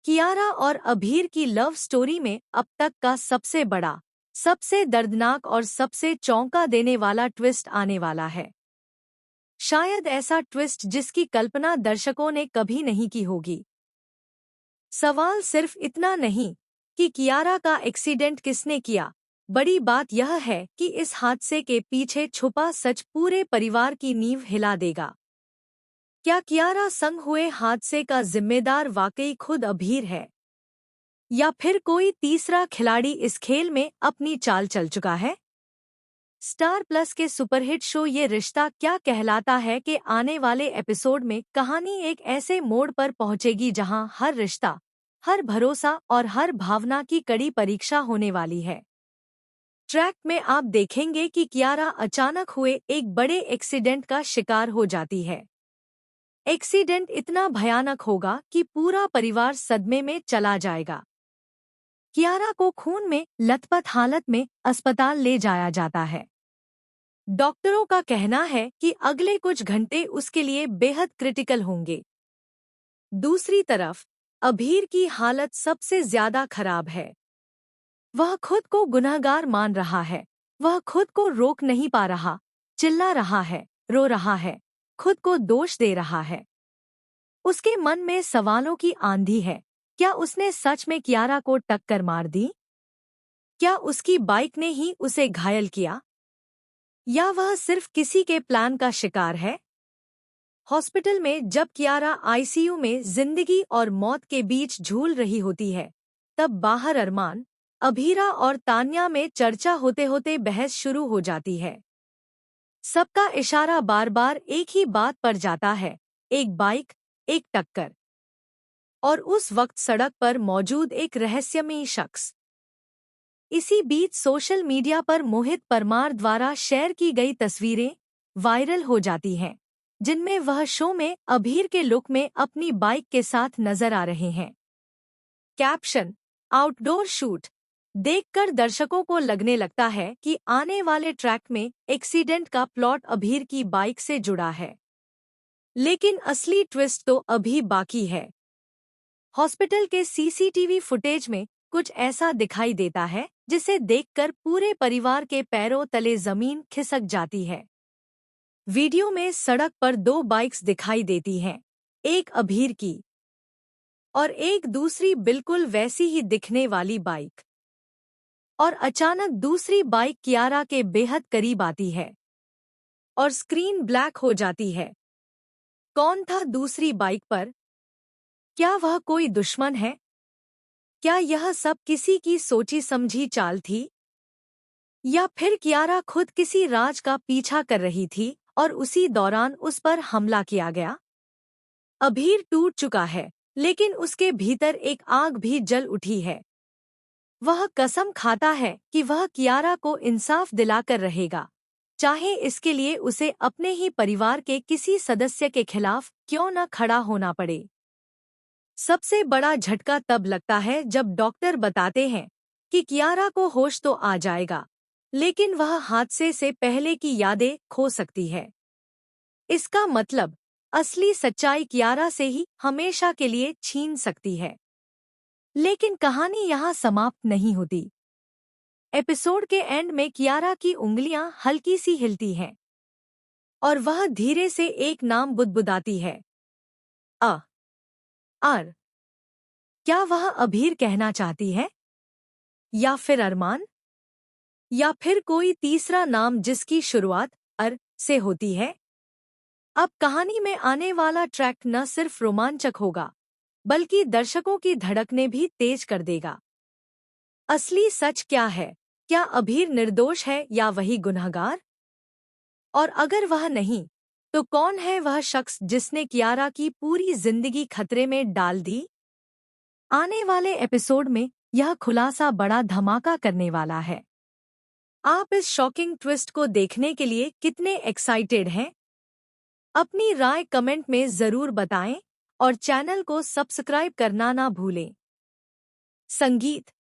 कियारा और अभीर की love story में अब तक का सबसे बड़ा, सबसे दर्दनाक और सबसे चौंका देने वाला ट्विस्ट आने वाला है। शायद ऐसा ट्विस्ट जिसकी कल्पना दर्शकों ने कभी नहीं की होगी। सवाल सिर्फ इतना नहीं कि कियारा का एक्सीडेंट किसने किया, बड़ी बात यह है कि इस हादसे के पीछे छुपा सच पूरे परिवार की नींव हिला देगा। क्या कियारा संग हुए हादसे का जिम्मेदार वाकई खुद अभीर है, या फिर कोई तीसरा खिलाड़ी इस खेल में अपनी चाल चल चुका है? स्टार प्लस के सुपरहिट शो ये रिश्ता क्या कहलाता है के आने वाले एपिसोड में कहानी एक ऐसे मोड़ पर पहुंचेगी जहां हर रिश्ता, हर भरोसा और हर भावना की कड़ी परीक्षा होने वाली है। ट्रैक में आप देखेंगे कि कियारा अचानक हुए एक बड़े एक्सीडेंट का शिकार हो जाती है। एक्सीडेंट इतना भयानक होगा कि पूरा परिवार सदमे में चला जाएगा। कियारा को खून में लथपथ हालत में अस्पताल ले जाया जाता है। डॉक्टरों का कहना है कि अगले कुछ घंटे उसके लिए बेहद क्रिटिकल होंगे। दूसरी तरफ अभीर की हालत सबसे ज्यादा खराब है। वह खुद को गुनहगार मान रहा है। वह खुद को रोक नहीं पा रहा, चिल्ला रहा है, रो रहा है, खुद को दोष दे रहा है। उसके मन में सवालों की आंधी है। क्या उसने सच में कियारा को टक्कर मार दी? क्या उसकी बाइक ने ही उसे घायल किया? या वह सिर्फ किसी के प्लान का शिकार है? हॉस्पिटल में जब कियारा आईसीयू में जिंदगी और मौत के बीच झूल रही होती है, तब बाहर अरमान, अभीरा और तान्या में चर्चा होते होते बहस शुरू हो जाती है। सबका इशारा बार बार एक ही बात पर जाता है, एक बाइक, एक टक्कर। और उस वक्त सड़क पर मौजूद एक रहस्यमयी शख्स। इसी बीच सोशल मीडिया पर मोहित परमार द्वारा शेयर की गई तस्वीरें वायरल हो जाती हैं, जिनमें वह शो में अभीर के लुक में अपनी बाइक के साथ नजर आ रहे हैं। Caption: outdoor shoot. देखकर दर्शकों को लगने लगता है कि आने वाले ट्रैक में एक्सीडेंट का प्लॉट अभीर की बाइक से जुड़ा है। लेकिन असली ट्विस्ट तो अभी बाकी है। हॉस्पिटल के सीसीटीवी फुटेज में कुछ ऐसा दिखाई देता है जिसे देखकर पूरे परिवार के पैरों तले जमीन खिसक जाती है। वीडियो में सड़क पर दो बाइक्स दिखाई देती हैं, एक अभीर की और एक दूसरी बिल्कुल वैसी ही दिखने वाली बाइक। और अचानक दूसरी बाइक कियारा के बेहद करीब आती है और स्क्रीन ब्लैक हो जाती है। कौन था दूसरी बाइक पर? क्या वह कोई दुश्मन है? क्या यह सब किसी की सोची समझी चाल थी? या फिर कियारा खुद किसी राज का पीछा कर रही थी और उसी दौरान उस पर हमला किया गया? अभीर टूट चुका है, लेकिन उसके भीतर एक आग भी जल उठी है। वह कसम खाता है कि वह कियारा को इंसाफ दिलाकर रहेगा, चाहे इसके लिए उसे अपने ही परिवार के किसी सदस्य के खिलाफ क्यों न खड़ा होना पड़े। सबसे बड़ा झटका तब लगता है जब डॉक्टर बताते हैं कि कियारा को होश तो आ जाएगा, लेकिन वह हादसे से पहले की यादें खो सकती है। इसका मतलब असली सच्चाई कियारा से ही हमेशा के लिए छीन सकती है। लेकिन कहानी यहाँ समाप्त नहीं होती। एपिसोड के एंड में कियारा की उंगलियां हल्की सी हिलती हैं और वह धीरे से एक नाम बुदबुदाती है, अ आर। क्या वह अभीर कहना चाहती है, या फिर अरमान, या फिर कोई तीसरा नाम जिसकी शुरुआत अर से होती है? अब कहानी में आने वाला ट्रैक न सिर्फ रोमांचक होगा, बल्कि दर्शकों की धड़कनें भी तेज कर देगा। असली सच क्या है? क्या अभीर निर्दोष है या वही गुनहगार? और अगर वह नहीं, तो कौन है वह शख्स जिसने कियारा की पूरी जिंदगी खतरे में डाल दी? आने वाले एपिसोड में यह खुलासा बड़ा धमाका करने वाला है। आप इस शॉकिंग ट्विस्ट को देखने के लिए कितने एक्साइटेड हैं? अपनी राय कमेंट में जरूर बताएं और चैनल को सब्सक्राइब करना ना भूलें। संगीत